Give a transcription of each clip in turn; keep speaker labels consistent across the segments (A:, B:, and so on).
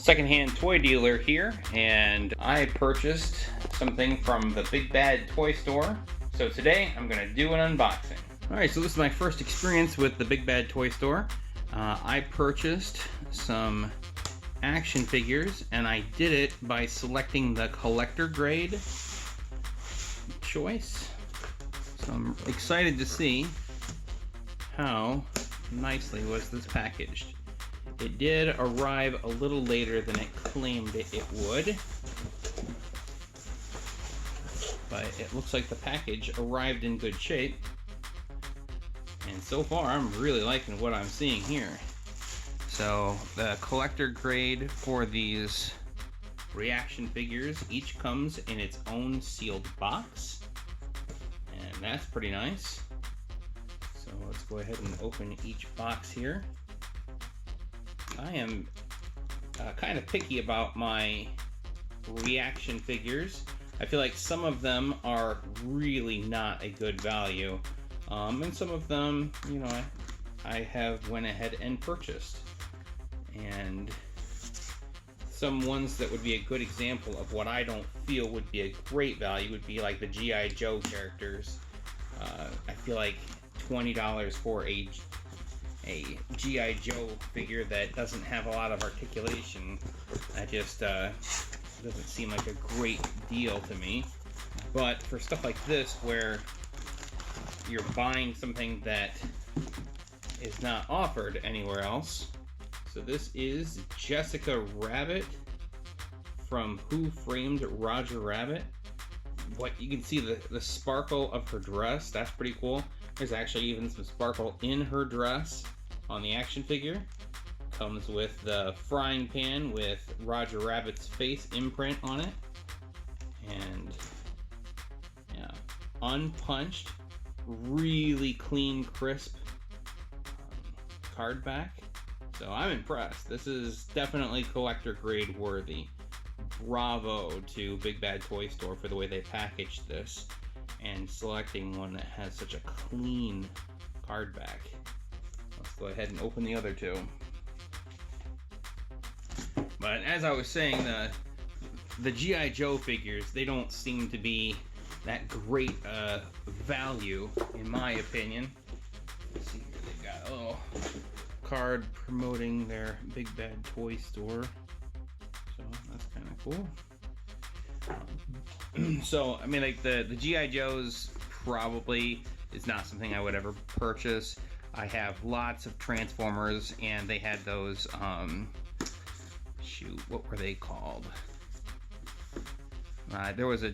A: Secondhand toy dealer here, and I purchased something from the Big Bad Toy Store. So today I'm going to do an unboxing. Alright, so this is my first experience with the Big Bad Toy Store. I purchased some action figures, and I did it by selecting the collector grade choice. So I'm excited to see how nicely was this packaged. It did arrive a little later than it claimed it would, but it looks like the package arrived in good shape, and so far I'm really liking what I'm seeing here. So the collector grade for these reaction figures each comes in its own sealed box, and that's pretty nice. So let's go ahead and open each box here. I am kind of picky about my reaction figures. I feel like some of them are really not a good value, and some of them, you know, I have went ahead and purchased. And some ones that would be a good example of what I don't feel would be a great value would be like the G.I. Joe characters. I feel like $20 for a G.I. Joe figure that doesn't have a lot of articulation, that just doesn't seem like a great deal to me. But for stuff like this, where you're buying something that is not offered anywhere else. So this is Jessica Rabbit from Who Framed Roger Rabbit. What you can see the sparkle of her dress, that's pretty cool. There's actually even some sparkle in her dress on the action figure. Comes with the frying pan with Roger Rabbit's face imprint on it. And yeah, unpunched, really clean, crisp card back. So I'm impressed. This is definitely collector grade worthy. Bravo to Big Bad Toy Store for the way they packaged this and selecting one that has such a clean card back. Let's go ahead and open the other two. But as I was saying, the G.I. Joe figures, they don't seem to be that great value, in my opinion. Let's see here, they've got a little card promoting their Big Bad Toy Store. So that's kind of cool. So, I mean, like the G.I. Joes probably is not something I would ever purchase. I have lots of Transformers, and they had those, shoot, what were they called? There was a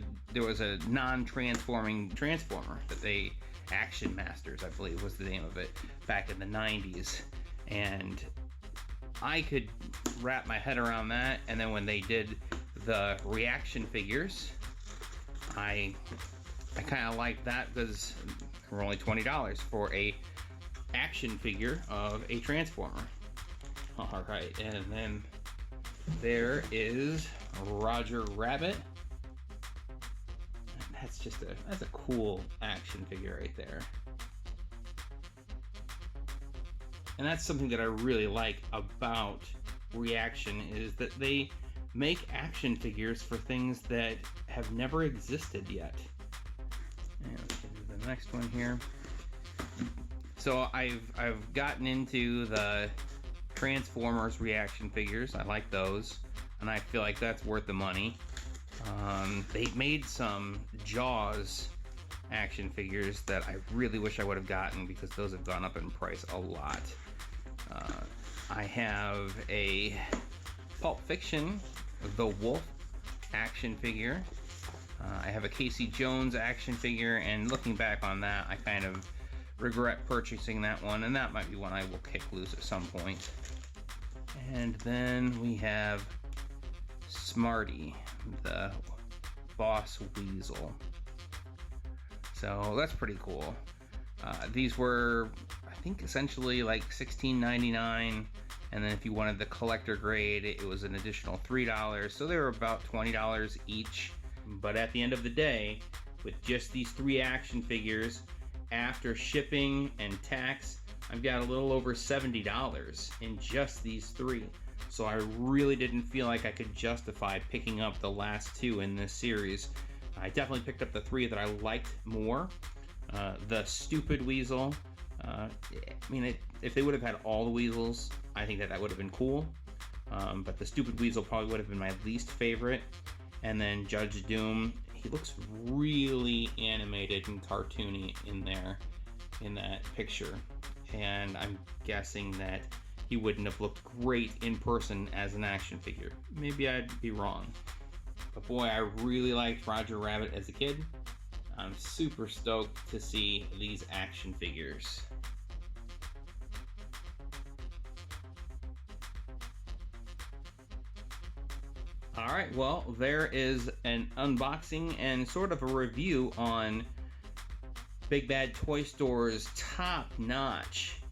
A: non-transforming Transformer that they, Action Masters, I believe was the name of it, back in the 90s. And I could wrap my head around that, and then when they did the reaction figures, I kind of liked that because they were only $20 for a action figure of a Transformer. Alright, and then there is Roger Rabbit. That's a cool action figure right there. And that's something that I really like about Reaction, is that they make action figures for things that have never existed yet. And let's get to the next one here. So I've gotten into the Transformers reaction figures. I like those, and I feel like that's worth the money. They made some Jaws action figures that I really wish I would have gotten because those have gone up in price a lot. I have a Pulp Fiction, The Wolf action figure. I have a Casey Jones action figure, and looking back on that, I kind of regret purchasing that one, and that might be one I will kick loose at some point. And then we have Smarty, the Boss Weasel. So that's pretty cool. These were, I think, essentially like $16.99, and then if you wanted the collector grade, it was an additional $3. So they were about $20 each. But at the end of the day, with just these three action figures, after shipping and tax, I've got a little over $70 in just these three. so I really didn't feel like I could justify picking up the last two in this series. I definitely picked up the three that I liked more. The Stupid Weasel, I mean, if they would have had all the weasels, I think that would have been cool. But the Stupid Weasel probably would have been my least favorite. And then Judge Doom, he looks really animated and cartoony in that picture. And I'm guessing that he wouldn't have looked great in person as an action figure. Maybe I'd be wrong. But boy, I really liked Roger Rabbit as a kid. I'm super stoked to see these action figures. Alright, well, there is an unboxing and sort of a review on Big Bad Toy Store's top-notch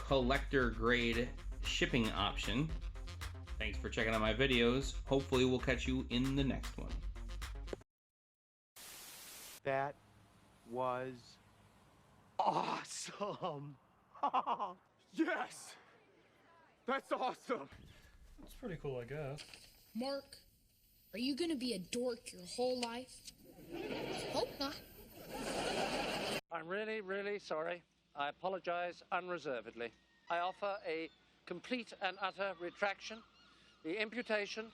A: collector grade shipping option. Thanks for checking out my videos. Hopefully we'll catch you in the next one.
B: That was awesome.
C: Yes! That's awesome!
D: It's pretty cool, I guess.
E: Mark, are you gonna be a dork your whole life? Hope not.
F: I'm really, really sorry. I apologize unreservedly. I offer a complete and utter retraction. The imputation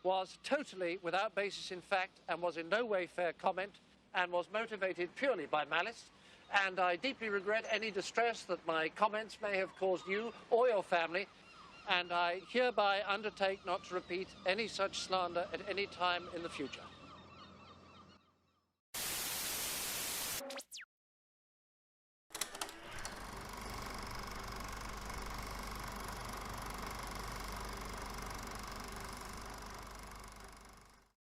F: was totally without basis in fact and was in no way fair comment and was motivated purely by malice. And I deeply regret any distress that my comments may have caused you or your family. And I hereby undertake not to repeat any such slander at any time in the future.